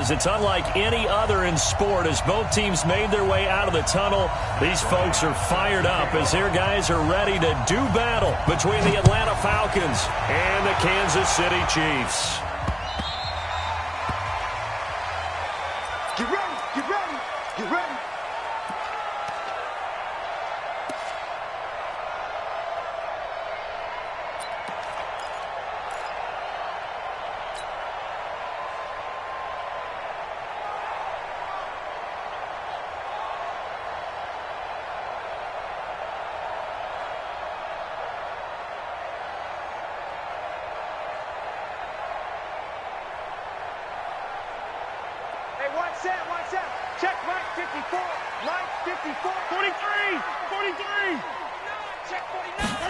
is. It's unlike any other in sport. As both teams made their way out of the tunnel, these folks are fired up as their guys are ready to do battle between the Atlanta Falcons and the Kansas City Chiefs. Get ready, get ready, get ready. Watch that. Check Mike 54. Mike 54. 43. 43. Check 49.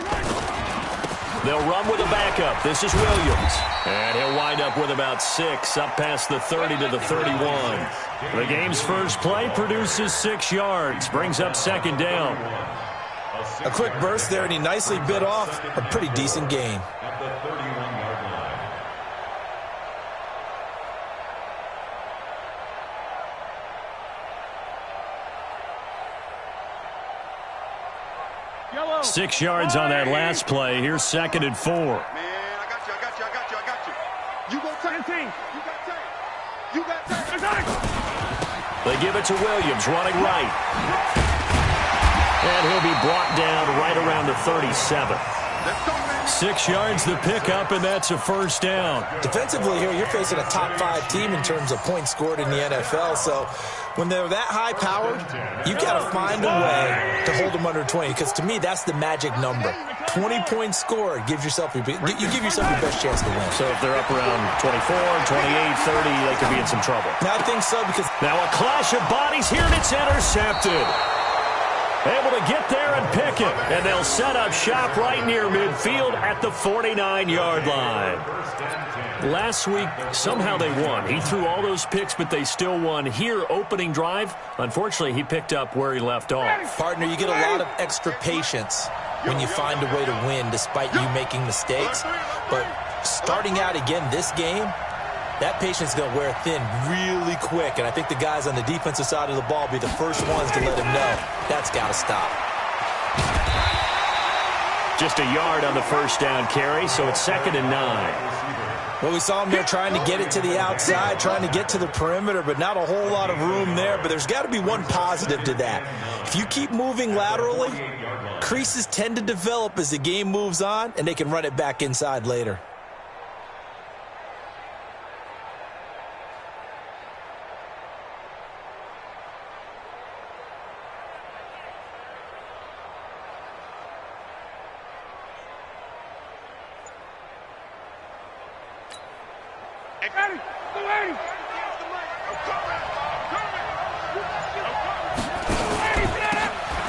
They'll run with a backup. This is Williams. And he'll wind up with about 6, up past the 30 to the 31. The game's first play produces 6 yards. Brings up second down. A quick burst there, and he nicely bit off a pretty decent gain. At the 31-yard line. Yellow. 6 yards on that last play. Here's second and 4. Man, I got you. You go 17. You got 10. You got 10. They give it to Williams, running right. And he'll be brought down right around the 37. 6 yards the pickup, and that's a first down. Defensively here, you're facing a top 5 team in terms of points scored in the NFL. So when they're that high-powered, you got to find a way to hold them under 20. Because to me, that's the magic number. 20 points scored you give yourself your best chance to win. So if they're up around 24, 28, 30, they could be in some trouble. Now, I think so because now a clash of bodies here, and it's intercepted. Able to get there and pick it. And they'll set up shop right near midfield at the 49-yard line. Last week, somehow they won. He threw all those picks, but they still won. Here, opening drive, unfortunately, he picked up where he left off. Partner, you get a lot of extra patience when you find a way to win despite you making mistakes. But starting out again this game, that patience is going to wear thin really quick, and I think the guys on the defensive side of the ball will be the first ones to let him know that's got to stop. Just a yard on the first down carry, so it's second and 9. Well, we saw him there trying to get it to the outside, trying to get to the perimeter, but not a whole lot of room there. But there's got to be one positive to that. If you keep moving laterally, creases tend to develop as the game moves on, and they can run it back inside later.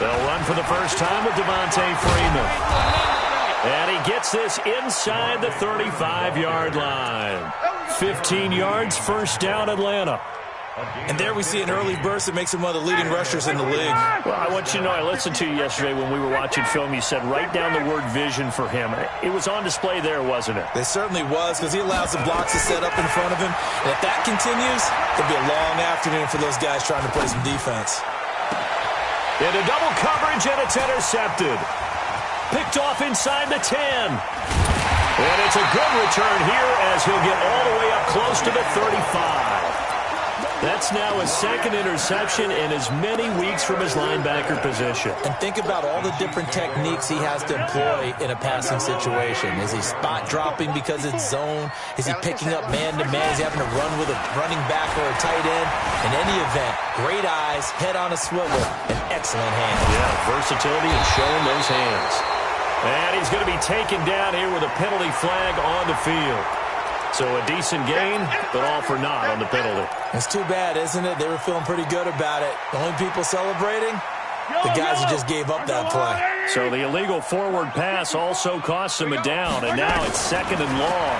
They'll run for the first time with Devontae Freeman. And he gets this inside the 35-yard line. 15 yards, first down, Atlanta. And there we see an early burst that makes him one of the leading rushers in the league. Well, I want you to know, I listened to you yesterday when we were watching film. You said write down the word vision for him. It was on display there, wasn't it? It certainly was, because he allows the blocks to set up in front of him. And if that continues, it'll be a long afternoon for those guys trying to play some defense. Into double coverage, and it's intercepted. Picked off inside the 10. And it's a good return here as he'll get all the way up close to the 35. That's now his second interception in as many weeks from his linebacker position. And think about all the different techniques he has to employ in a passing situation. Is he spot dropping because it's zone? Is he picking up man-to-man? Is he having to run with a running back or a tight end? In any event, great eyes, head on a swivel, and excellent hands. Yeah, versatility and showing those hands. And he's going to be taken down here with a penalty flag on the field. So a decent gain, but all for naught on the penalty. It's too bad, isn't it? They were feeling pretty good about it. The only people celebrating, the guys who just gave up that play. So the illegal forward pass also costs him a down, and now it's second and long.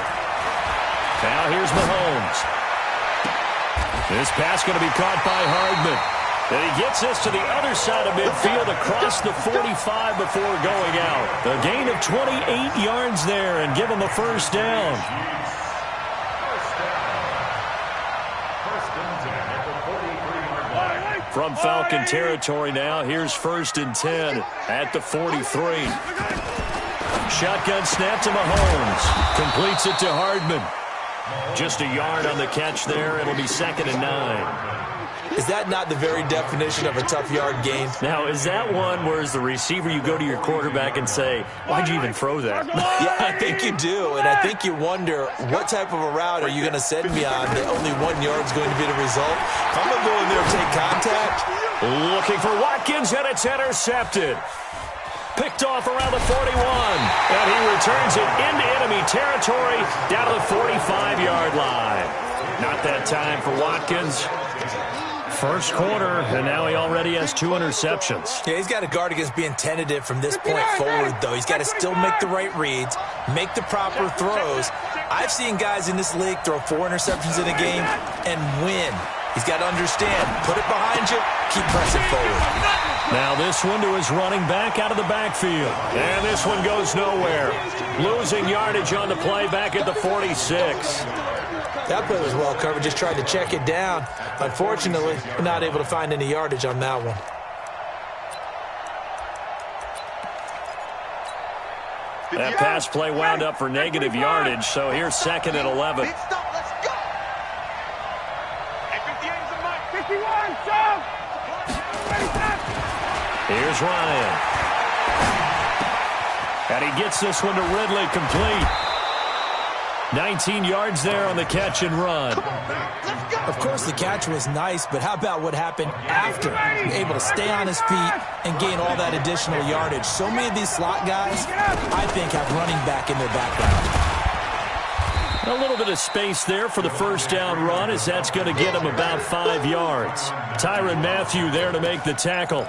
Now here's Mahomes. This pass going to be caught by Hardman. And he gets this to the other side of midfield across the 45 before going out. A gain of 28 yards there and give him a first down. From Falcon territory now, here's 1st and 10 at the 43. Shotgun snap to Mahomes. Completes it to Hardman. Just a yard on the catch there. It'll be 2nd and 9. Is that not the very definition of a tough yard gain? Now, is that one where as the receiver you go to your quarterback and say, why'd you even throw that? Yeah, I think you do, and I think you wonder what type of a route are you going to send me on that only 1 yard is going to be the result? If I'm going to go in there and take contact. Looking for Watkins, and it's intercepted. Picked off around the 41, and he returns it into enemy territory down to the 45-yard line. Not that time for Watkins. First quarter, and now he already has 2 interceptions. Yeah, he's got to guard against being tentative from this point forward, though. He's got to still make the right reads, make the proper throws. I've seen guys in this league throw 4 interceptions in a game and win. He's got to understand, put it behind you, keep pressing forward. Now this one to his running back out of the backfield. And this one goes nowhere. Losing yardage on the play back at the 46. That play was well covered, just tried to check it down. Unfortunately, we're not able to find any yardage on that one. That pass play wound up for negative yardage, so here's 2nd and 11. Here's Ryan. And he gets this one to Ridley, complete. 19 yards there on the catch and run. Of course, the catch was nice, but how about what happened after? Able to stay on his feet and gain all that additional yardage. So many of these slot guys, I think, have running back in their background. A little bit of space there for the first down run, as that's going to get him about 5 yards. Tyrann Mathieu there to make the tackle.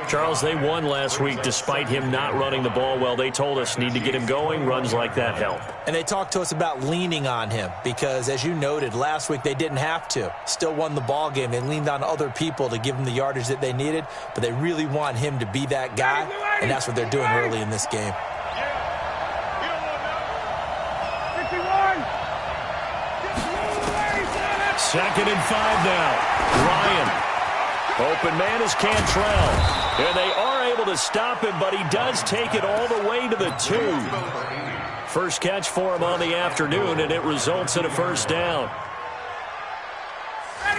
Charles, they won last week despite him not running the ball well. They told us need to get him going. Runs like that help. And they talked to us about leaning on him because, as you noted, last week they didn't have to. Still won the ball game. They leaned on other people to give them the yardage that they needed, but they really want him to be that guy, and that's what they're doing early in this game. Second and 5 now. Ryan. Open man is Cantrell. And they are able to stop him, but he does take it all the way to the 2. First catch for him on the afternoon, and it results in a first down.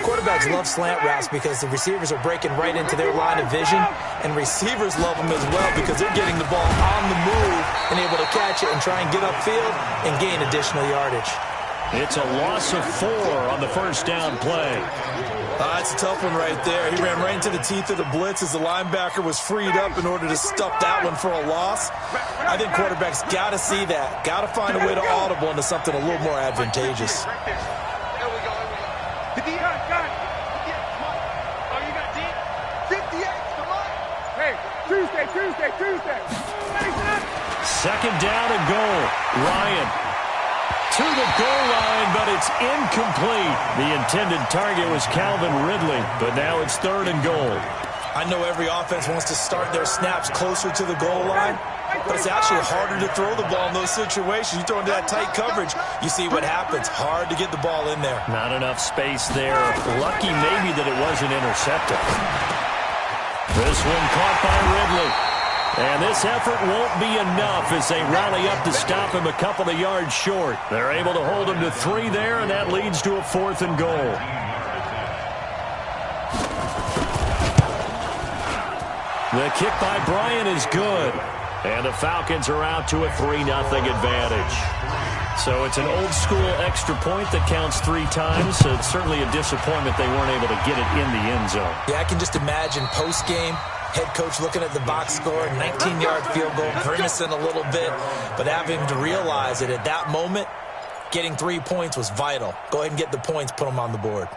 Quarterbacks love slant routes because the receivers are breaking right into their line of vision, and receivers love them as well because they're getting the ball on the move and able to catch it and try and get upfield and gain additional yardage. It's a loss of 4 on the first down play. That's a tough one right there. He ran right into the teeth of the blitz as the linebacker was freed up in order to stuff that one for a loss. I think quarterbacks got to see that, got to find a way to audible into something a little more advantageous. Tuesday. Second down and goal. Ryan to the goal line, but it's incomplete. The intended target was Calvin Ridley, but now it's 3rd and goal. I know every offense wants to start their snaps closer to the goal line, but it's actually harder to throw the ball in those situations. You throw into that tight coverage, you see what happens. Hard to get the ball in there. Not enough space there. Lucky maybe that it wasn't intercepted. This one caught by Ridley. And this effort won't be enough as they rally up to stop him a couple of yards short. They're able to hold him to 3 there, and that leads to a 4th and goal. The kick by Bryant is good. And the Falcons are out to a 3-0 advantage. So it's an old-school extra point that counts 3 times. So it's certainly a disappointment they weren't able to get it in the end zone. Yeah, I can just imagine post-game, head coach looking at the box score, 19-yard field goal, grimacing a little bit, but having to realize that at that moment, getting 3 points was vital. Go ahead and get the points, put them on the board.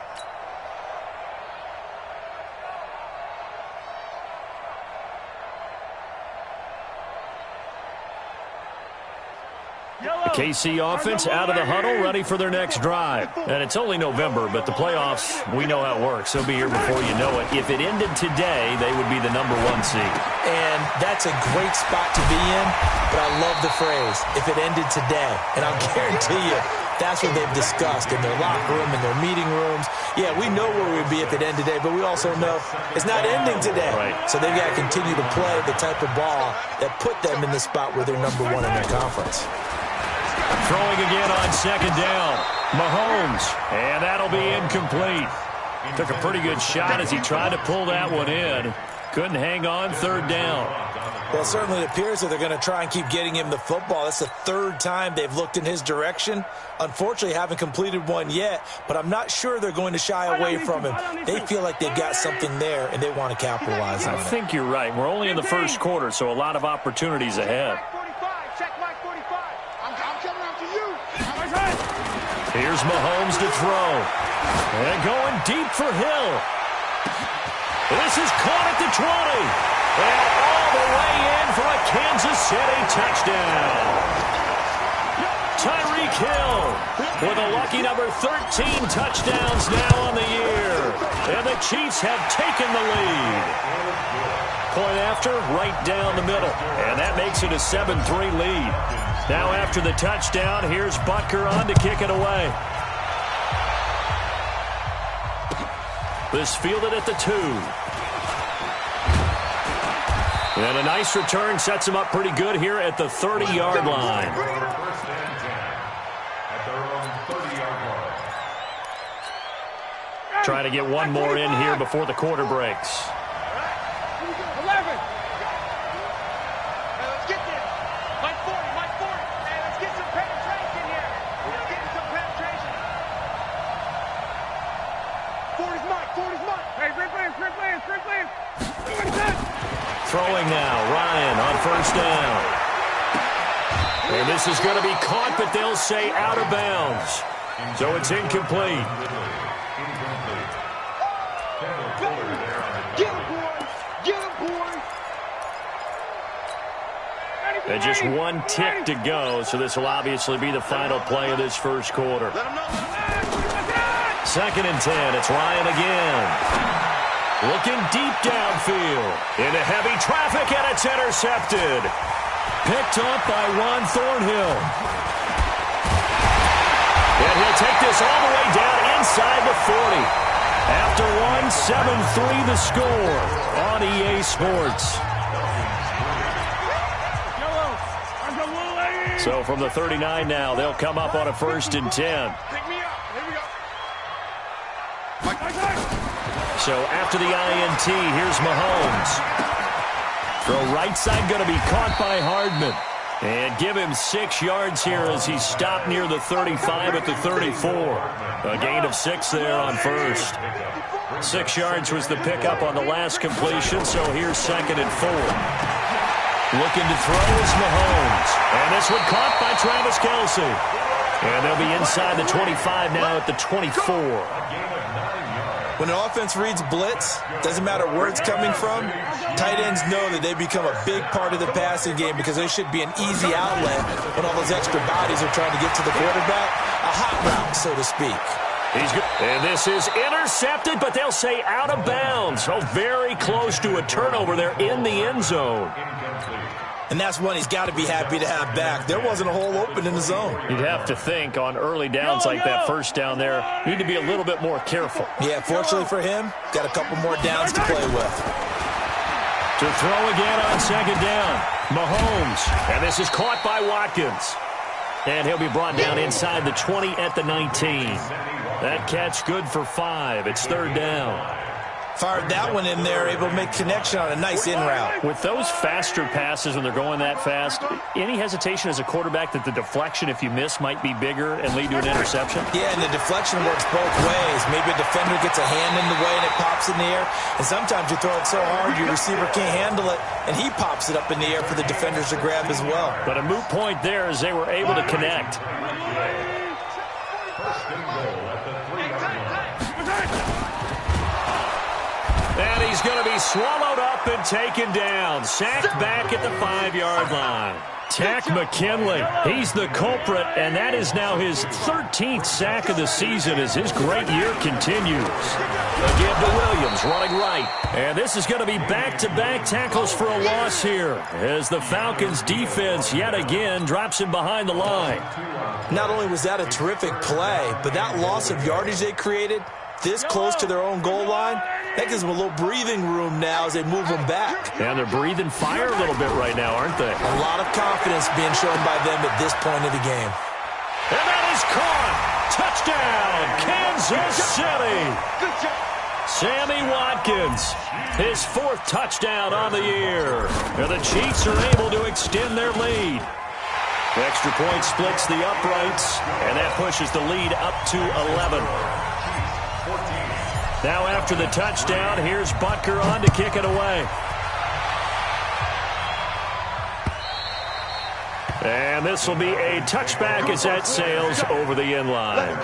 The KC offense out of the huddle, ready for their next drive. And it's only November, but the playoffs, we know how it works. They'll be here before you know it. If it ended today, they would be the #1 seed. And that's a great spot to be in, but I love the phrase, if it ended today. And I'll guarantee you, that's what they've discussed in their locker room, in their meeting rooms, Yeah, we know where we'd be if it ended today, but we also know it's not ending today. Right. So they've got to continue to play the type of ball that put them in the spot where they're #1 in their conference. Throwing again on second down. Mahomes, and that'll be incomplete. Took a pretty good shot as he tried to pull that one in. Couldn't hang on, third down. Well, it certainly appears that they're going to try and keep getting him the football. That's the third time they've looked in his direction. Unfortunately, haven't completed one yet, but I'm not sure they're going to shy away from him. They feel like they've got something there, and they want to capitalize on it. I think you're right. We're only in the first quarter, so a lot of opportunities ahead. Here's Mahomes to throw. And going deep for Hill. This is caught at the 20. And all the way in for a Kansas City touchdown. Tyreek Hill with a lucky number 13 touchdowns now on the year. And the Chiefs have taken the lead. Point after, right down the middle. And that makes it a 7-3 lead. Now after the touchdown, here's Butker on to kick it away. This fielded at the 2. And a nice return sets him up pretty good here at the 30-yard line. Trying to get one more in here before the quarter breaks. 11. Let's get this. Mike 40. Hey, let's get some penetration here. Let's get some penetration. 40's Mike. Hey, Rick Lance. Throwing now, Ryan on first down. And this is going to be caught, but they'll say out of bounds. So it's incomplete. And just one tick to go, so this will obviously be the final play of this first quarter. Second and 10, it's Ryan again. Looking deep downfield. Into heavy traffic, and it's intercepted. Picked up by Juan Thornhill. And he'll take this all the way down inside the 40. After one, 7-3 the score on EA Sports. So from the 39 now, they'll come up on a 1st and 10. Pick me up. Here we go. So after the INT, here's Mahomes. Throw right side going to be caught by Hardman. And give him 6 yards here as he's stopped near the 35 at the 34. A gain of 6 there on first. 6 yards was the pickup on the last completion, so here's 2nd and 4. Looking to throw is Mahomes. And this one caught by Travis Kelce. And they'll be inside the 25 now at the 24. When an offense reads blitz, doesn't matter where it's coming from, tight ends know that they become a big part of the passing game because they should be an easy outlet when all those extra bodies are trying to get to the quarterback. A hot route, so to speak. He's good. And this is intercepted, but they'll say out of bounds. So very close to a turnover there in the end zone. And that's one he's got to be happy to have back. There wasn't a hole open in the zone. You'd have to think on early downs like that first down there, you need to be a little bit more careful. Yeah, fortunately for him, got a couple more downs to play with. To throw again on 2nd down, Mahomes. And this is caught by Watkins. And he'll be brought down inside the 20 at the 19. That catch good for 5. It's 3rd down. Fired that one in there, able to make connection on a nice in route. With those faster passes when they're going that fast, any hesitation as a quarterback that the deflection, if you miss, might be bigger and lead to an interception? Yeah, and the deflection works both ways. Maybe a defender gets a hand in the way and it pops in the air. And sometimes you throw it so hard your receiver can't handle it, and he pops it up in the air for the defenders to grab as well. But a moot point there as they were able to connect. And he's going to be swallowed up and taken down. Sacked back at the 5-yard line. Takk McKinley, he's the culprit, and that is now his 13th sack of the season as his great year continues. Again to Williams, running right. And this is going to be back-to-back tackles for a loss here as the Falcons' defense yet again drops him behind the line. Not only was that a terrific play, but that loss of yardage they created, this close to their own goal line, that gives them a little breathing room now as they move them back. And they're breathing fire a little bit right now, aren't they? A lot of confidence being shown by them at this point of the game. And that is caught. Touchdown, Kansas City. Sammy Watkins, his 4th touchdown on the year. And the Chiefs are able to extend their lead. The extra point splits the uprights, and that pushes the lead up to 11. Now after the touchdown, here's Butker on to kick it away. And this will be a touchback as that sails over the end line.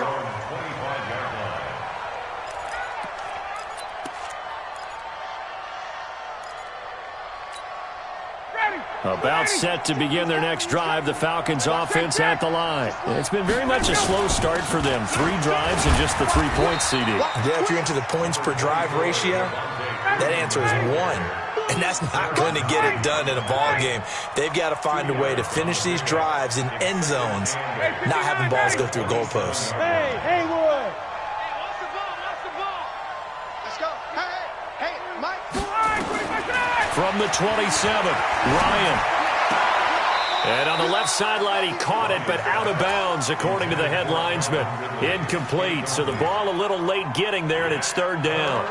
About set to begin their next drive, the Falcons offense at the line. It's been very much a slow start for them. 3 drives and just the 3 points, CD. Yeah, if you're into the points per drive ratio, that answer is 1. And that's not going to get it done in a ball game. They've got to find a way to finish these drives in end zones, not having balls go through goalposts. Hey, Haywood. Watch the ball. Let's go. Hey, Mike. From the 27, Ryan. And on the left sideline, he caught it, but out of bounds, according to the head linesman. Incomplete, so the ball a little late getting there, and it's 3rd down.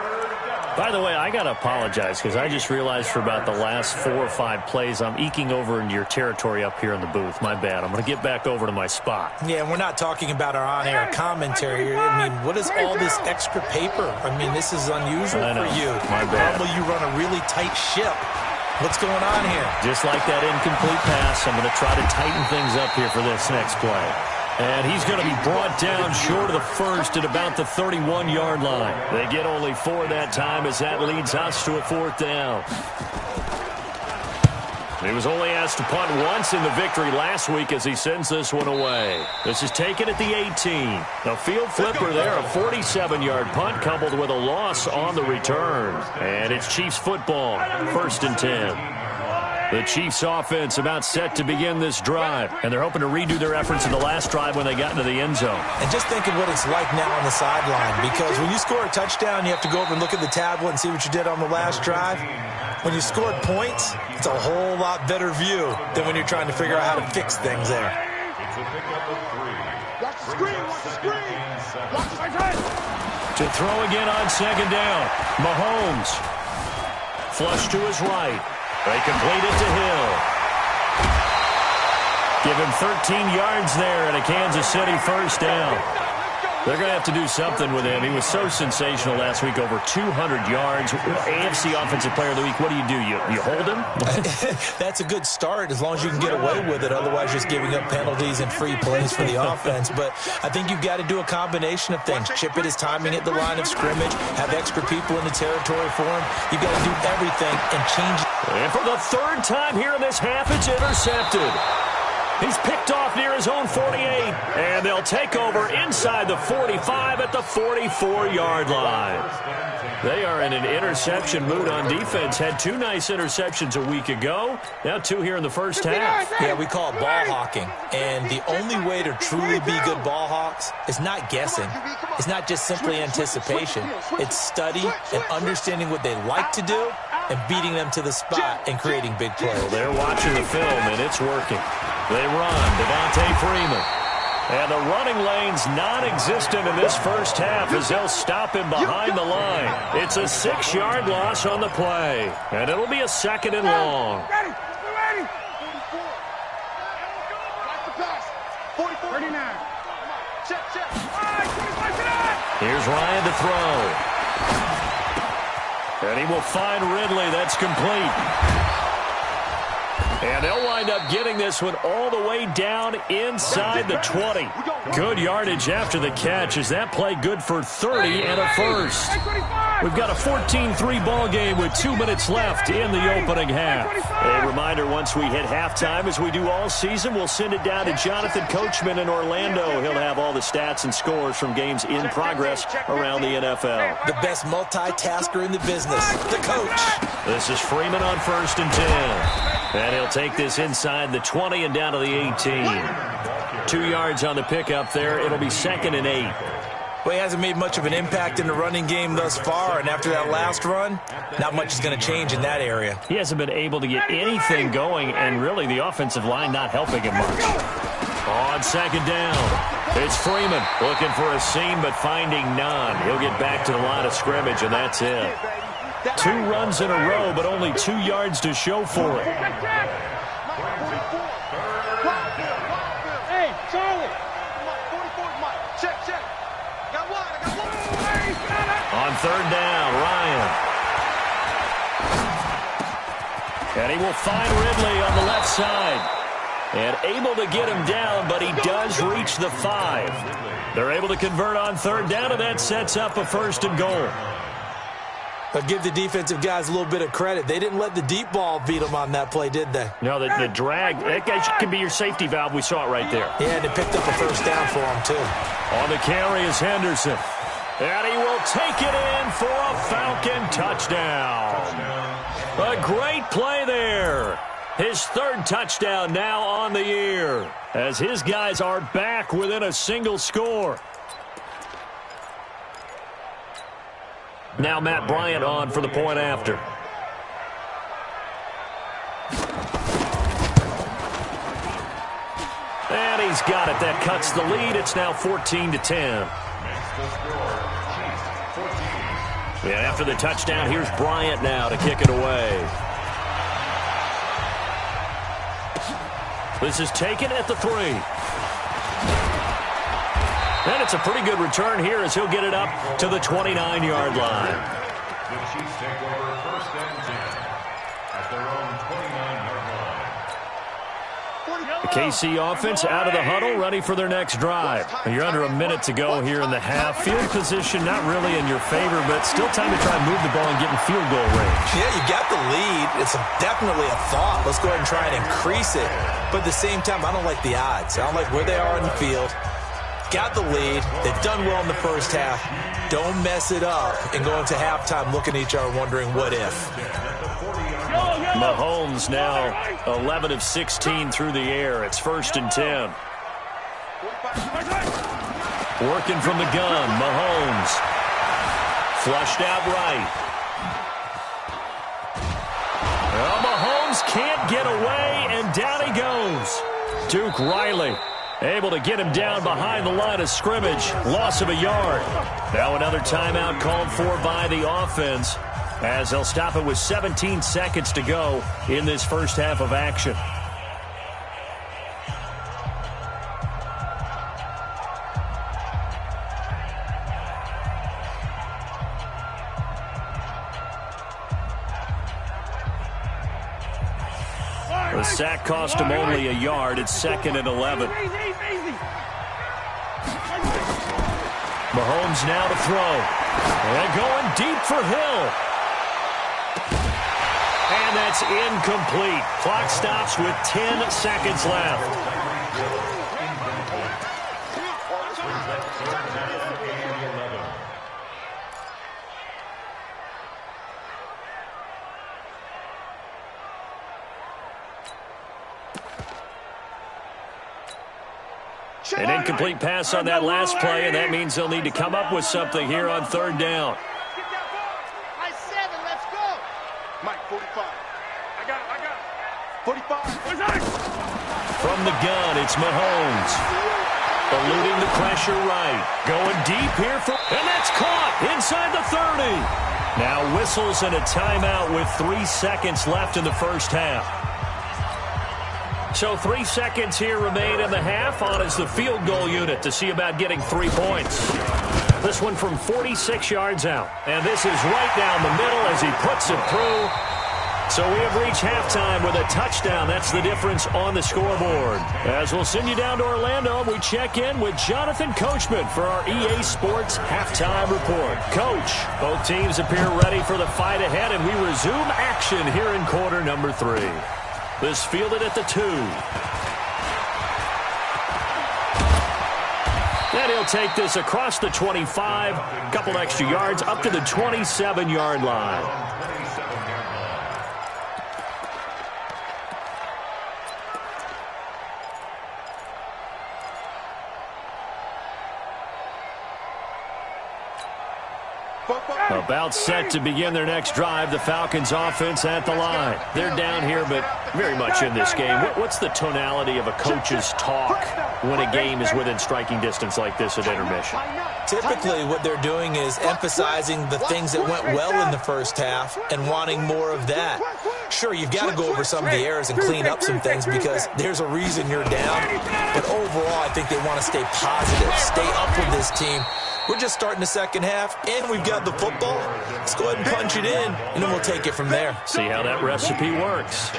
By the way, I got to apologize because I just realized for about the last 4 or 5 plays, I'm eking over into your territory up here in the booth. My bad. I'm going to get back over to my spot. Yeah, and we're not talking about our on-air commentary. I mean, what is all this extra paper? I mean, this is unusual for you. My bad. Normally you run a really tight ship. What's going on here? Just like that incomplete pass, I'm going to try to tighten things up here for this next play. And he's going to be brought down short of the first at about the 31-yard line. They get only 4 that time as that leads us to a 4th down. He was only asked to punt once in the victory last week as he sends this one away. This is taken at the 18. A field flipper there, a 47-yard punt coupled with a loss on the return. And it's Chiefs football, 1st and 10. The Chiefs offense about set to begin this drive, and they're hoping to redo their efforts in the last drive when they got into the end zone. And just think of what it's like now on the sideline, because when you score a touchdown, you have to go over and look at the tablet and see what you did on the last drive. When you scored points, it's a whole lot better view than when you're trying to figure out how to fix things there. Watch the screen. Watch the screen. To throw again on 2nd down, Mahomes. Flush to his right. They complete it to Hill. Give him 13 yards there and a Kansas City 1st down. They're going to have to do something with him. He was so sensational last week, over 200 yards. AFC Offensive Player of the Week, what do? You hold him? That's a good start as long as you can get away with it. Otherwise, just giving up penalties and free plays for the offense. But I think you've got to do a combination of things. Chip it his timing at the line of scrimmage, have extra people in the territory for him. You've got to do everything and change it. And for the 3rd time here in this half, it's intercepted. He's picked off near his own 48, and they'll take over inside the 45 at the 44-yard line. They are in an interception mood on defense. Had 2 nice interceptions a week ago. Now 2 here in the first half. Yeah, we call it ball hawking. And the only way to truly be good ball hawks is not guessing. It's not just simply anticipation. It's study and understanding what they like to do and beating them to the spot and creating big plays. Well, they're watching the film, and it's working. They run, Devontae Freeman. And the running lane's non-existent in this first half as they'll stop him behind the line. It's a 6-yard loss on the play. And it'll be a 2nd and long. Ready. 44. 39. Check. Here's Ryan to throw. And he will find Ridley. That's complete. And they'll wind up getting this one all the way down inside the 20. Good yardage after the catch. Is that play good for 30 and a first? We've got a 14-3 ball game with 2 minutes left in the opening half. A reminder, once we hit halftime, as we do all season, we'll send it down to Jonathan Coachman in Orlando. He'll have all the stats and scores from games in progress around the NFL. The best multitasker in the business, the coach. This is Freeman on 1st and 10. And he'll take this inside the 20 and down to the 18. 2 yards on the pickup there. It'll be 2nd and 8. Well, he hasn't made much of an impact in the running game thus far, and after that last run, not much is going to change in that area. He hasn't been able to get anything going, and really the offensive line not helping him much. On second down, it's Freeman looking for a seam but finding none. He'll get back to the line of scrimmage, and that's it. 2 runs in a row, but only 2 yards to show for it. Hey, Charlie. Check. Got one. On third down, Ryan. And he will find Ridley on the left side. And able to get him down, but he does reach the 5. They're able to convert on third down, and that sets up a 1st and goal. But give the defensive guys a little bit of credit. They didn't let the deep ball beat them on that play, did they? No, the drag, that can be your safety valve. We saw it right there. Yeah, and it picked up a 1st down for him, too. On the carry is Henderson. And he will take it in for a Falcon touchdown. A great play there. His 3rd touchdown now on the year, as his guys are back within a single score. Now Matt Bryant on for the point after. And he's got it. That cuts the lead. It's now 14-10. And after the touchdown, here's Bryant now to kick it away. This is taken at the 3. And it's a pretty good return here as he'll get it up to the 29-yard line. The Chiefs take over 1st and 10 at their own 29-yard line. The KC offense out of the huddle, ready for their next drive. You're under a minute to go here in the half. Field position not really in your favor, but still time to try and move the ball and get in field goal range. Yeah, you got the lead. It's definitely a thought. Let's go ahead and try and increase it. But at the same time, I don't like the odds. I don't like where they are in the field. Got the lead. They've done well in the first half. Don't mess it up and go into halftime looking at each other wondering what if. Mahomes now 11 of 16 through the air. It's 1st and 10. Working from the gun, Mahomes. Flushed out right. Well, Mahomes can't get away, and down he goes. Duke Riley able to get him down behind the line of scrimmage. Loss of a yard. Now another timeout called for by the offense, as they'll stop it with 17 seconds to go in this first half of action. The sack cost him only a yard. It's 2nd and 11. Mahomes now to throw. And going deep for Hill. And that's incomplete. Clock stops with 10 seconds left. An incomplete pass on that last play, and that means they'll need to come up with something here on third down. High 7, let's go. Mike, 45. I got it. 45. From the gun, it's Mahomes. Eluding the pressure right. Going deep here for, and that's caught inside the 30. Now whistles and a timeout with 3 seconds left in the first half. So 3 seconds here remain in the half. On is the field goal unit to see about getting 3 points. This one from 46 yards out. And this is right down the middle as he puts it through. So we have reached halftime with a touchdown. That's the difference on the scoreboard. As we'll send you down to Orlando, we check in with Jonathan Coachman for our EA Sports Halftime Report. Coach, both teams appear ready for the fight ahead, and we resume action here in quarter number 3. This fielded at the 2. And he'll take this across the 25. Couple extra yards up to the 27-yard line. About set to begin their next drive. The Falcons offense at the line. They're down here, but very much in this game. What's the tonality of a coach's talk when a game is within striking distance like this at intermission? Typically, what they're doing is emphasizing the things that went well in the first half and wanting more of that. Sure, you've got to go over some of the errors and clean up some things because there's a reason you're down. But overall, I think they want to stay positive, stay up with this team. We're just starting the second half, and we've got the football. Let's go ahead and punch it in, and then we'll take it from there. See how that recipe works.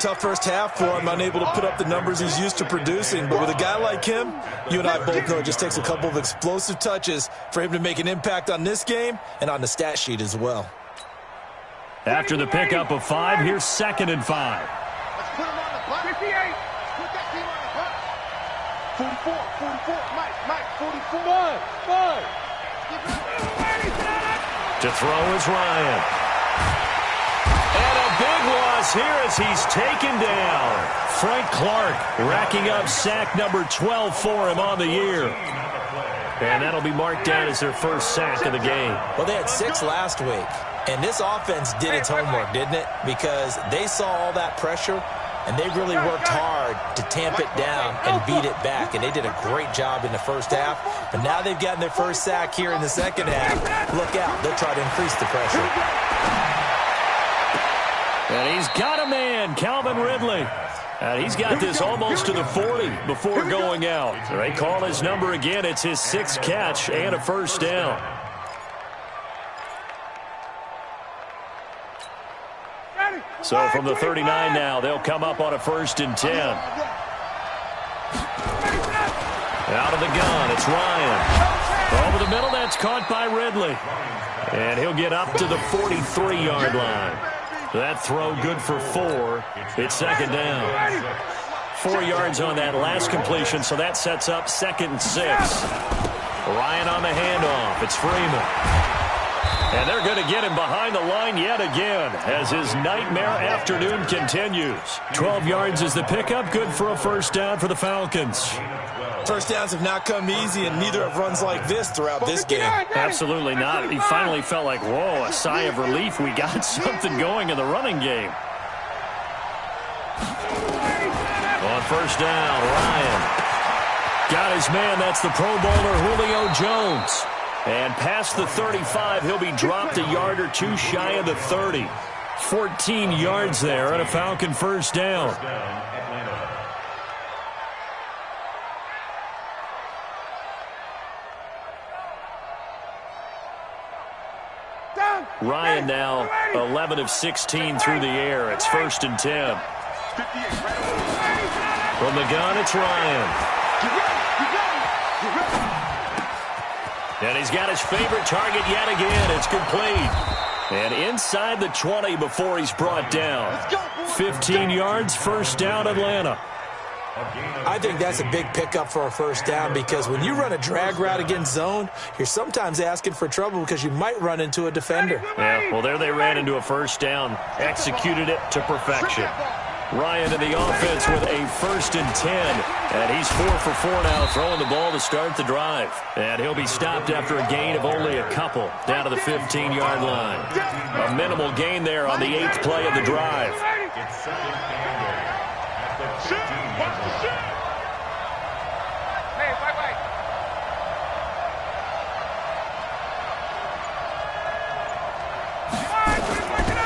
Tough first half for him, unable to put up the numbers he's used to producing. But with a guy like him, you and I both know it just takes a couple of explosive touches for him to make an impact on this game and on the stat sheet as well. After the pickup of 5, here's 2nd and 5. Let's put him on the bus. 58. Put that team on the bus. 44. Mike, 44. 5. To throw is Ryan. And a big loss here as he's taken down. Frank Clark racking up sack number 12 for him on the year. And that'll be marked down as their first sack of the game. Well, they had 6 last week. And this offense did its homework, didn't it? Because they saw all that pressure, and they really worked hard to tamp it down and beat it back. And they did a great job in the first half. But now they've gotten their first sack here in the second half. Look out. They'll try to increase the pressure. And he's got a man, Calvin Ridley. And he's got this almost to the 40 before going out. They call his number again. It's his 6th catch and a first down. So from the 39 now, they'll come up on a 1st and 10. Out of the gun, it's Ryan. Over the middle, that's caught by Ridley. And he'll get up to the 43-yard line. That throw good for 4. It's 2nd down. 4 yards on that last completion, so that sets up 2nd and 6. Ryan on the handoff. It's Freeman. And they're going to get him behind the line yet again as his nightmare afternoon continues. 12 yards is the pickup. Good for a first down for the Falcons. First downs have not come easy, and neither have runs like this throughout this game. Absolutely not. He finally felt like, whoa, a sigh of relief. We got something going in the running game. On first down, Ryan got his man. That's the Pro Bowler Julio Jones. And past the 35, he'll be dropped a yard or 2 shy of the 30. 14 yards there and a Falcon first down. Ryan now 11 of 16 through the air. It's 1st and 10. From the gun, it's Ryan. And he's got his favorite target yet again. It's complete. And inside the 20 before he's brought down. 15 yards, first down, Atlanta. I think that's a big pickup for a first down because when you run a drag route against zone, you're sometimes asking for trouble because you might run into a defender. Yeah, well, there they ran into a first down. Executed it to perfection. Ryan in the offense with a 1st and 10. And he's 4 for 4 now, throwing the ball to start the drive. And he'll be stopped after a gain of only a couple, down to the 15-yard line. A minimal gain there on the 8th play of the drive.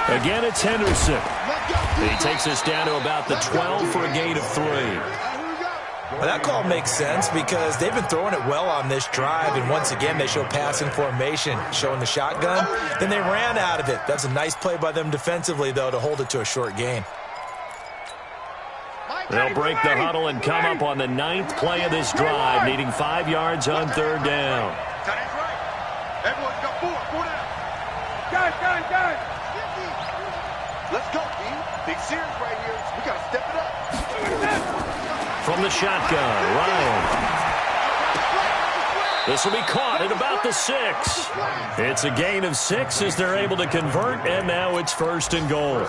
Again, it's Henderson. He takes us down to about the 12 for a gain of 3. Well, that call makes sense because they've been throwing it well on this drive, and once again they show passing formation, showing the shotgun. Then they ran out of it. That's a nice play by them defensively, though, to hold it to a short gain. They'll break the huddle and come up on the 9th play of this drive, needing 5 yards on 3rd down. Everyone's got 4 down. Guys. Let's go, team. Big series right here. We got to step it up. From the shotgun, Ryan. This will be caught at about the 6. It's a gain of 6 as they're able to convert, and now it's 1st and goal.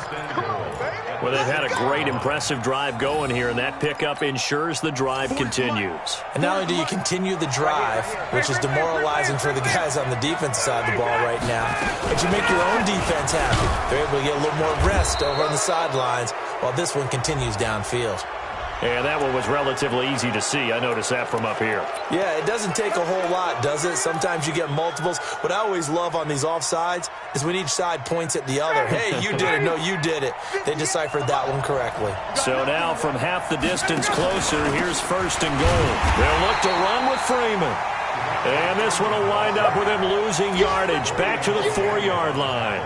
Well, they've had a great, impressive drive going here, and that pickup ensures the drive continues. And not only do you continue the drive, which is demoralizing for the guys on the defensive side of the ball right now, but you make your own defense happy. They're able to get a little more rest over on the sidelines while this one continues downfield. And that one was relatively easy to see. I noticed that from up here. Yeah, it doesn't take a whole lot, does it? Sometimes you get multiples. What I always love on these offsides is when each side points at the other. Hey, you did it. No, you did it. They deciphered that one correctly. So now from half the distance closer, here's 1st and goal. They'll look to run with Freeman. And this one will wind up with him losing yardage back to the 4-yard line.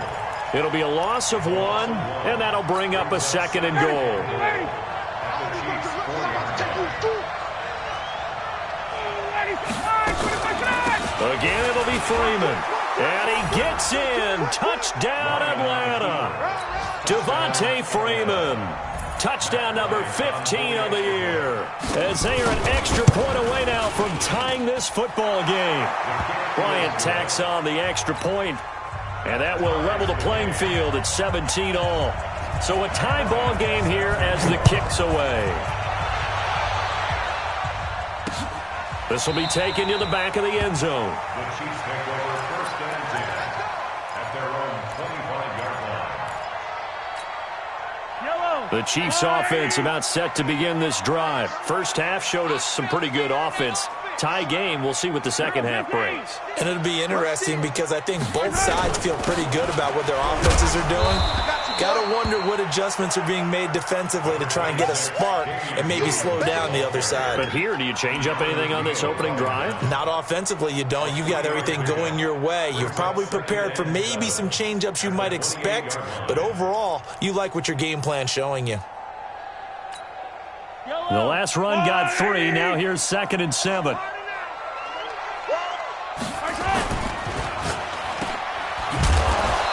It'll be a loss of 1, and that'll bring up a 2nd and goal. Again, it'll be Freeman. And he gets in. Touchdown, Atlanta. Devontae Freeman. Touchdown number 15 of the year. As they are an extra point away now from tying this football game. Bryant tacks on the extra point, and that will level the playing field at 17 all. So a tie ball game here as the kick's away. This will be taken to the back of the end zone. The Chiefs take over 1st and 10 at their own 25-yard line. The Chiefs offense about set to begin this drive. First half showed us some pretty good offense. Tie game, we'll see what the second half brings. And it'll be interesting because I think both sides feel pretty good about what their offenses are doing. Got to wonder what adjustments are being made defensively to try and get a spark and maybe slow down the other side. But here, do you change up anything on this opening drive? Not offensively, you don't. You got everything going your way. You're probably prepared for maybe some change-ups you might expect, but overall, you like what your game plan's showing you. The last run got 3. Now here's 2nd and 7.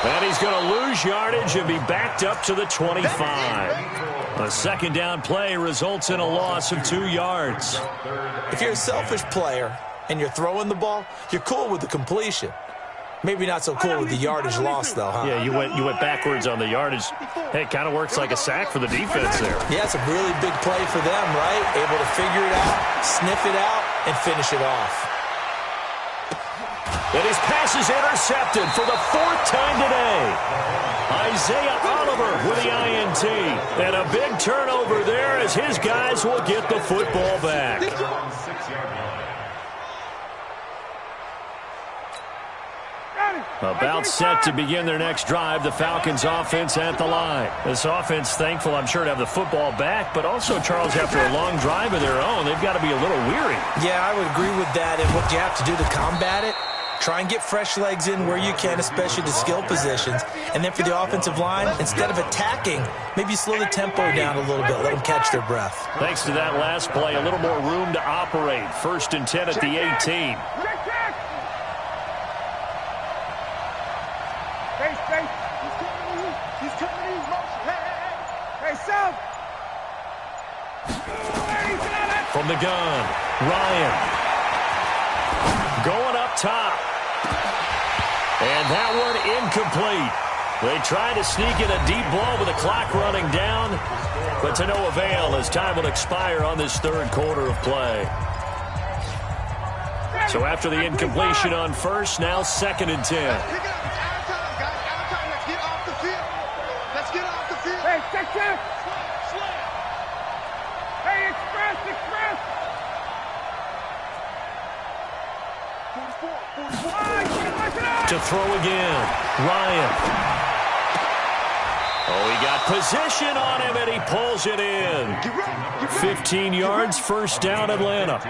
And he's going to lose yardage and be backed up to the 25. A 2nd down play results in a loss of 2 yards. If you're a selfish player and you're throwing the ball, you're cool with the completion. Maybe not so cool with the yardage loss, though, huh? Yeah, you went backwards on the yardage. Hey, it kind of works like a sack for the defense there. Yeah, it's a really big play for them, right? Able to figure it out, sniff it out, and finish it off. And his pass is intercepted for the 4th time today. Isaiah Oliver with the INT. And a big turnover there as his guys will get the football back. About set to begin their next drive, the Falcons offense at the line. This offense thankful, I'm sure, to have the football back, but also, Charles, after a long drive of their own, they've got to be a little weary. Yeah, I would agree with that, and what you have to do to combat it, try and get fresh legs in where you can, especially the skill positions. And then for the offensive line, instead of attacking, maybe slow the tempo down a little bit, let them catch their breath. Thanks to that last play, a little more room to operate. 1st and 10 at the 18. From the gun, Ryan. Going up top. And that one incomplete. They tried to sneak in a deep ball with the clock running down, but to no avail as time will expire on this 3rd quarter of play. So after the incompletion on 1st, now 2nd and 10. To throw again, Ryan. Oh, he got position on him, and he pulls it in. 15 yards, 1st down, Atlanta.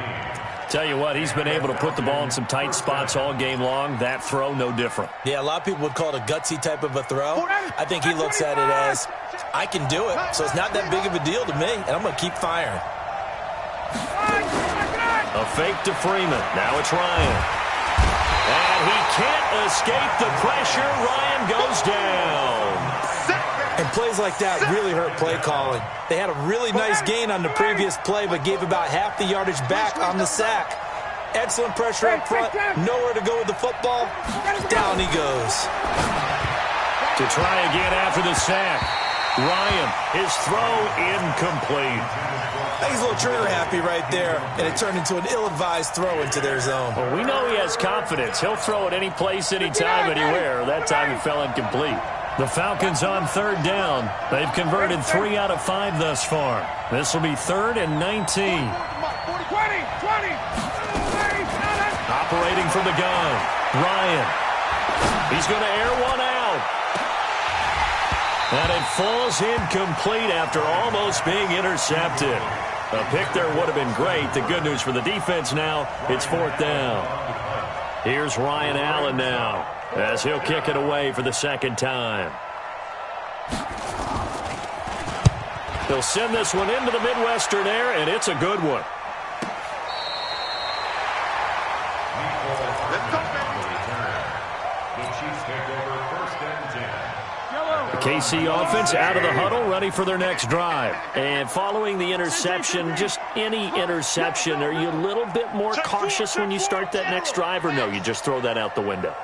Tell you what, he's been able to put the ball in some tight spots all game long. That throw, no different. Yeah, a lot of people would call it a gutsy type of a throw. I think he looks at it as, I can do it, so it's not that big of a deal to me, and I'm going to keep firing. A fake to Freeman. Now it's Ryan. And he can't escape the pressure. Ryan goes down. And plays like that really hurt play calling. They had a really nice gain on the previous play, but gave about half the yardage back on the sack. Excellent pressure up front. Nowhere to go with the football. Down he goes. To try again after the sack. Ryan, his throw incomplete. I think he's a little trigger happy right there, and it turned into an ill-advised throw into their zone. Well, we know he has confidence. He'll throw it any place, anytime, anywhere. That time it fell incomplete. The Falcons on third down. They've converted 3 out of 5 thus far. This will be 3rd and 19. Operating from the gun. Ryan. He's going to air one out. And it falls incomplete after almost being intercepted. A pick there would have been great. The good news for the defense now, it's 4th down. Here's Ryan Allen now, as he'll kick it away for the 2nd time. He'll send this one into the Midwestern air, and it's a good one. KC offense out of the huddle, ready for their next drive. And following the interception, just any interception, are you a little bit more cautious when you start that next drive, or no, you just throw that out the window?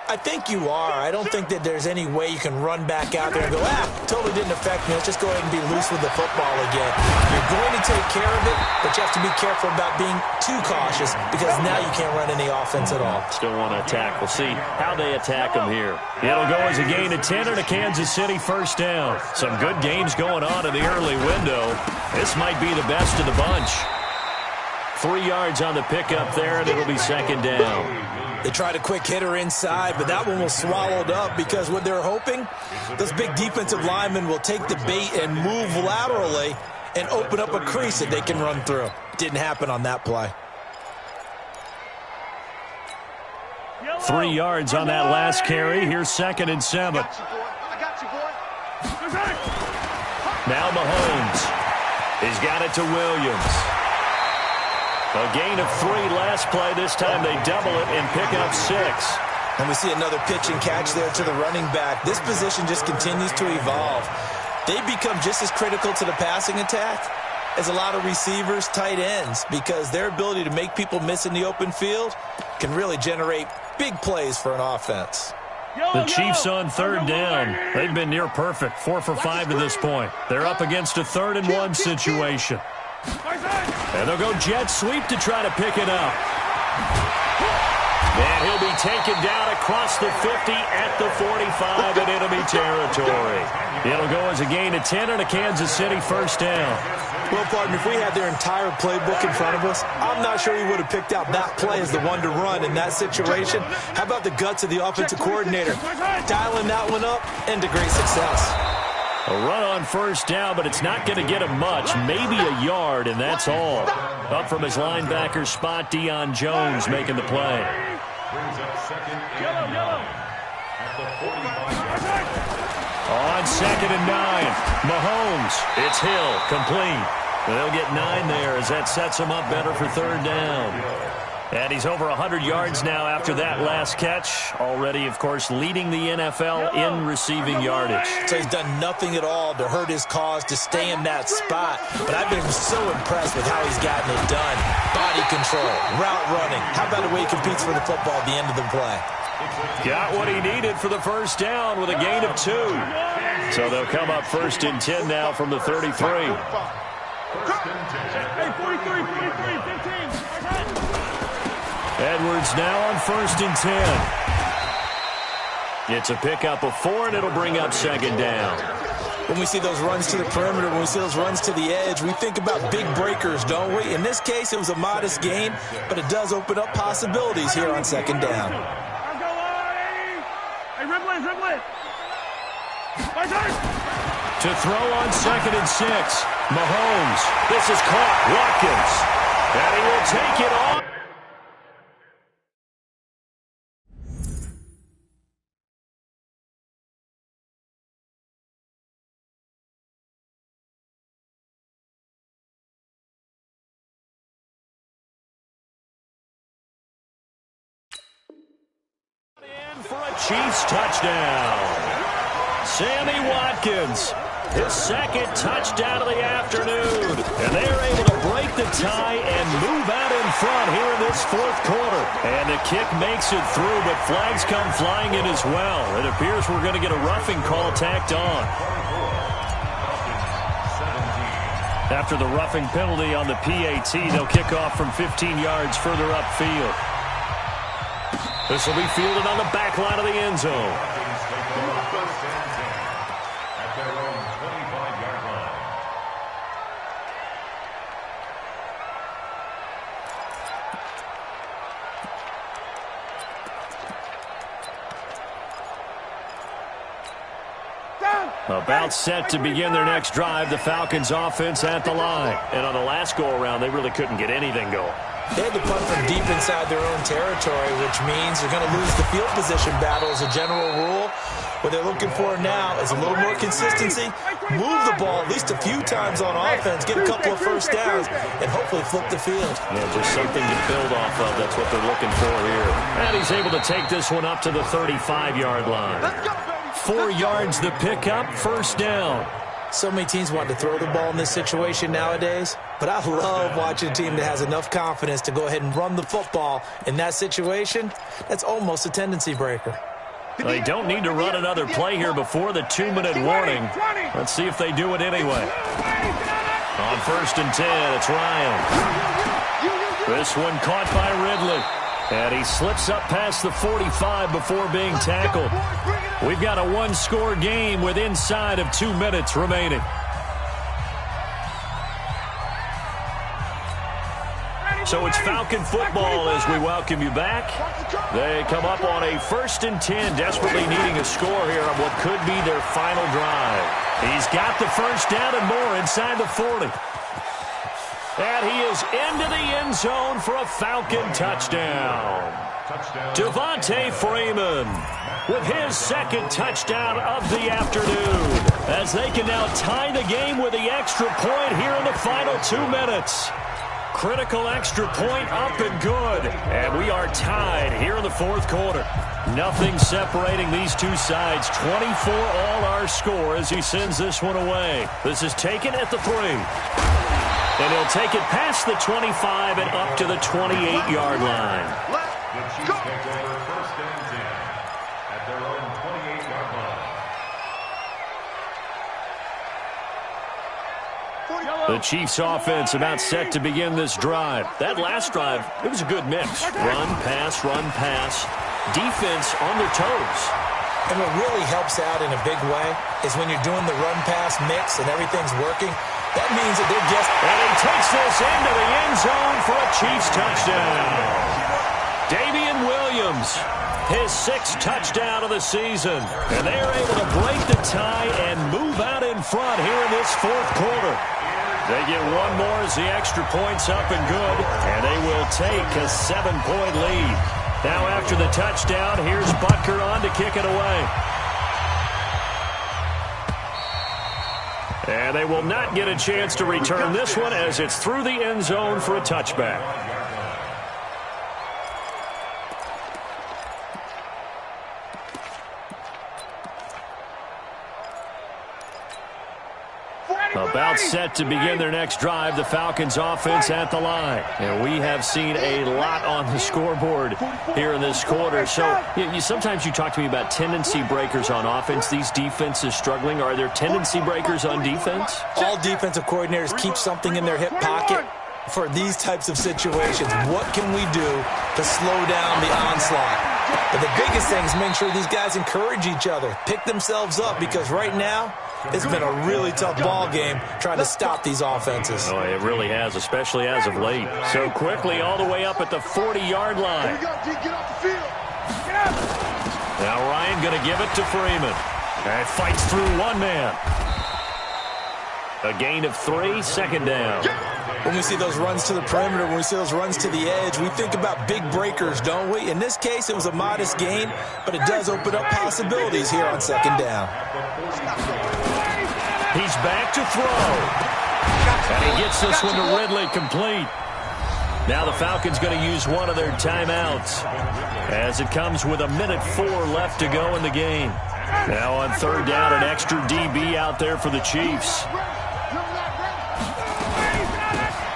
I think you are. I don't think that there's any way you can run back out there and go, totally didn't affect me. Let's just go ahead and be loose with the football again. You're going to take care of it, but you have to be careful about being too cautious because now you can't run any offense at all. Still want to attack. We'll see how they attack them here. It'll go as a gain of 10 and a Kansas City 1st down. Some good games going on in the early window. This might be the best of the bunch. 3 yards on the pickup there, and it'll be 2nd down. They tried a quick hitter inside, but that one was swallowed up because what they're hoping, those big defensive linemen will take the bait and move laterally and open up a crease that they can run through. Didn't happen on that play. 3 yards on that last carry. Here's 2nd and 7. Now Mahomes. He's got it to Williams. A gain of 3 last play. This time they double it and pick up 6. And we see another pitch and catch there to the running back. This position just continues to evolve. They become just as critical to the passing attack as a lot of receivers, tight ends, because their ability to make people miss in the open field can really generate big plays for an offense. The Chiefs on 3rd down. They've been near perfect, 4 for 5 to this point. They're up against a 3rd and 1 situation. And they'll go jet sweep to try to pick it up. And he'll be taken down across the 50 at the 45 in enemy territory. It'll go as a gain of 10 and a Kansas City 1st down. Well, partner, if we had their entire playbook in front of us, I'm not sure we would have picked out that play as the one to run in that situation. How about the guts of the offensive coordinator? Dialing that one up into great success. A run on 1st down, but it's not going to get him much. Maybe a yard, and that's all. Up from his linebacker spot, Deion Jones making the play. Brings up 2nd and 9 at the 45. On 2nd and 9, Mahomes. It's Hill, complete. They'll get 9 there as that sets him up better for 3rd down. And he's over 100 yards now after that last catch. Already, of course, leading the NFL in receiving yardage. So he's done nothing at all to hurt his cause, to stay in that spot. But I've been so impressed with how he's gotten it done. Body control, route running. How about the way he competes for the football at the end of the play? Got what he needed for the 1st down with a gain of 2. So they'll come up 1st and 10 now from the 33. Hey, 43, 15. Edwards now on 1st and 10. It's a pickup of 4, and it'll bring up 2nd down. When we see those runs to the perimeter, when we see those runs to the edge, we think about big breakers, don't we? In this case, it was a modest gain, but it does open up possibilities here on 2nd down. Hey, Rimlin. To throw on 2nd and 6. Mahomes. This is caught. Watkins. And he will take it on. For a Chiefs touchdown. Sammy Watkins his second touchdown of the afternoon. And they're able to break the tie and move out in front here in this fourth quarter. And the kick makes it through, but flags come flying in as well. It appears we're going to get a roughing call tacked on. After the roughing penalty on the PAT, they'll kick off from 15 yards further upfield. This will be fielded on the back line of the end zone. About set to begin their next drive, the Falcons offense at the line. And on the last go-around, they really couldn't get anything going. They had to punt from deep inside their own territory, which means they're going to lose the field position battle as a general rule. What they're looking for now is a little more consistency, move the ball at least a few times on offense, get a couple of first downs, and hopefully flip the field. Yeah, just something to build off of. That's what they're looking for here. And he's able to take this one up to the 35-yard line. 4 yards the pickup, first down. So many teams want to throw the ball in this situation nowadays, but I love watching a team that has enough confidence to go ahead and run the football in that situation. That's almost a tendency breaker. They don't need to run another play here before the 2-minute warning. Let's see if they do it anyway. On 1st and 10, it's Ryan. This one caught by Ridley. And he slips up past the 45 before being tackled. We've got a one-score game with inside of 2 minutes remaining. So it's Falcon football as we welcome you back. They come up on a 1st and 10, desperately needing a score here on what could be their final drive. He's got the first down and more inside the 40. And he is into the end zone for a Falcon touchdown. Devontae Freeman with his second touchdown of the afternoon, as they can now tie the game with the extra point here in the final 2 minutes. Critical extra point up and good. And we are tied here in the fourth quarter. Nothing separating these two sides. 24 all our score as he sends this one away. This is taken at the 3. And he'll take it past the 25 and up to the 28-yard line. The Chiefs take over 1st and 10 at their own 28-yard line. The Chiefs offense about set to begin this drive. That last drive, it was a good mix. Run, pass, defense on their toes. And what really helps out in a big way is when you're doing the run-pass mix and everything's working. That means that they're just... And he takes this into the end zone for a Chiefs touchdown. Damian Williams, his 6th touchdown of the season. And they are able to break the tie and move out in front here in this fourth quarter. They get one more as the extra point's up and good. And they will take a 7-point lead. Now after the touchdown, here's Butker on to kick it away. And they will not get a chance to return this one as it's through the end zone for a touchback. About set to begin their next drive, the Falcons offense at the line. And we have seen a lot on the scoreboard here in this quarter. So sometimes you talk to me about tendency breakers on offense. These defenses struggling. Are there tendency breakers on defense? All defensive coordinators keep something in their hip pocket for these types of situations. What can we do to slow down the onslaught? But the biggest thing is make sure these guys encourage each other, pick themselves up, because right now it's been a really tough ball game trying to stop these offenses. Oh, it really has, especially as of late. So quickly all the way up at the 40-yard line. Now Ryan going to give it to Freeman. And fights through one man. A gain of 3, second down. When we see those runs to the perimeter, when we see those runs to the edge, we think about big breakers, don't we? In this case, it was a modest gain, but it does open up possibilities here on second down. He's back to throw. And he gets this one to Ridley complete. Now the Falcons going to use one of their timeouts as it comes with 1:04 left to go in the game. Now on third down, an extra DB out there for the Chiefs.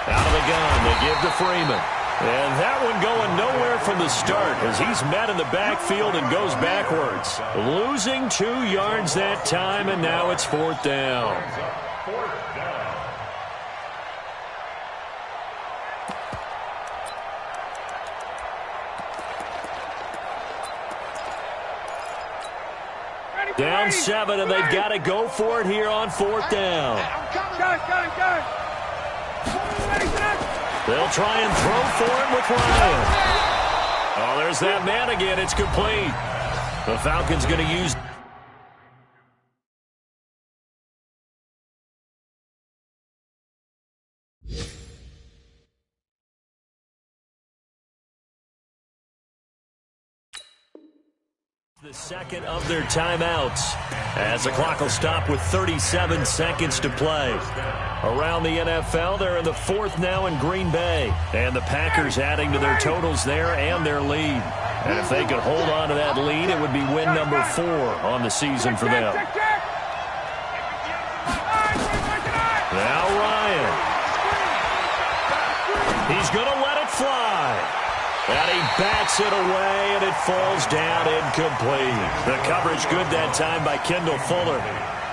Out of the gun, they give to Freeman. And that one going nowhere from the start as he's met in the backfield and goes backwards. Losing 2 yards that time, and now it's fourth down. Down 7, and they've got to go for it here on fourth down. They'll try and throw for it with Ryan. Oh, there's that man again. It's complete. The Falcons going to use... the second of their timeouts as the clock will stop with 37 seconds to play. Around the NFL, they're in the fourth now in Green Bay. And the Packers adding to their totals there and their lead. And if they could hold on to that lead, it would be win number 4 on the season for them. Now Ryan. He's going to let it fly. And he bats it away, and it falls down incomplete. The coverage good that time by Kendall Fuller.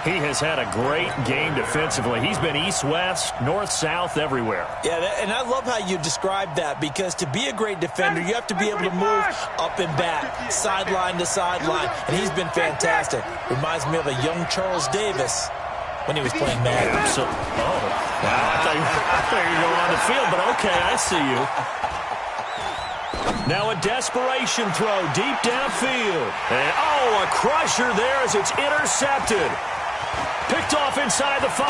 He has had a great game defensively. He's been east-west, north-south, everywhere. Yeah, and I love how you described that, because to be a great defender, you have to be able to move up and back, sideline to sideline, and he's been fantastic. Reminds me of a young Charles Davis when he was playing Madden. Absolutely. Oh, wow. I thought you were going on the field, but okay, I see you. Now a desperation throw deep downfield. And, oh, a crusher there as it's intercepted. Picked off inside the 5.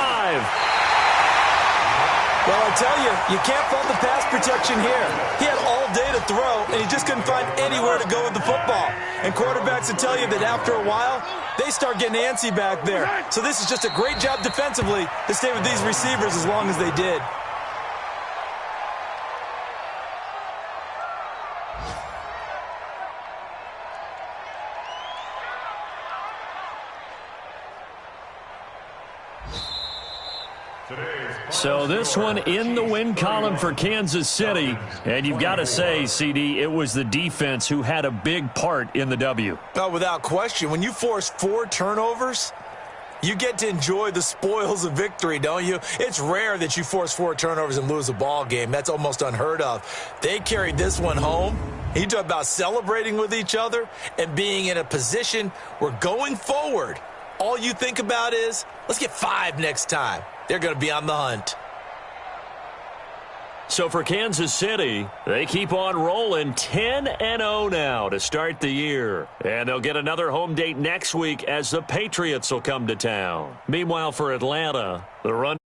Well, I tell you, you can't fault the pass protection here. He had all day to throw, and he just couldn't find anywhere to go with the football. And quarterbacks will tell you that after a while, they start getting antsy back there. So this is just a great job defensively to stay with these receivers as long as they did. So this one in the win column for Kansas City. And you've got to say, CD, it was the defense who had a big part in the W. Oh, without question. When you force 4 turnovers, you get to enjoy the spoils of victory, don't you? It's rare that you force 4 turnovers and lose a ball game. That's almost unheard of. They carried this one home. You talk about celebrating with each other and being in a position where going forward, all you think about is, let's get 5 next time. They're going to be on the hunt. So for Kansas City, they keep on rolling 10-0 now to start the year. And they'll get another home date next week as the Patriots will come to town. Meanwhile, for Atlanta, the run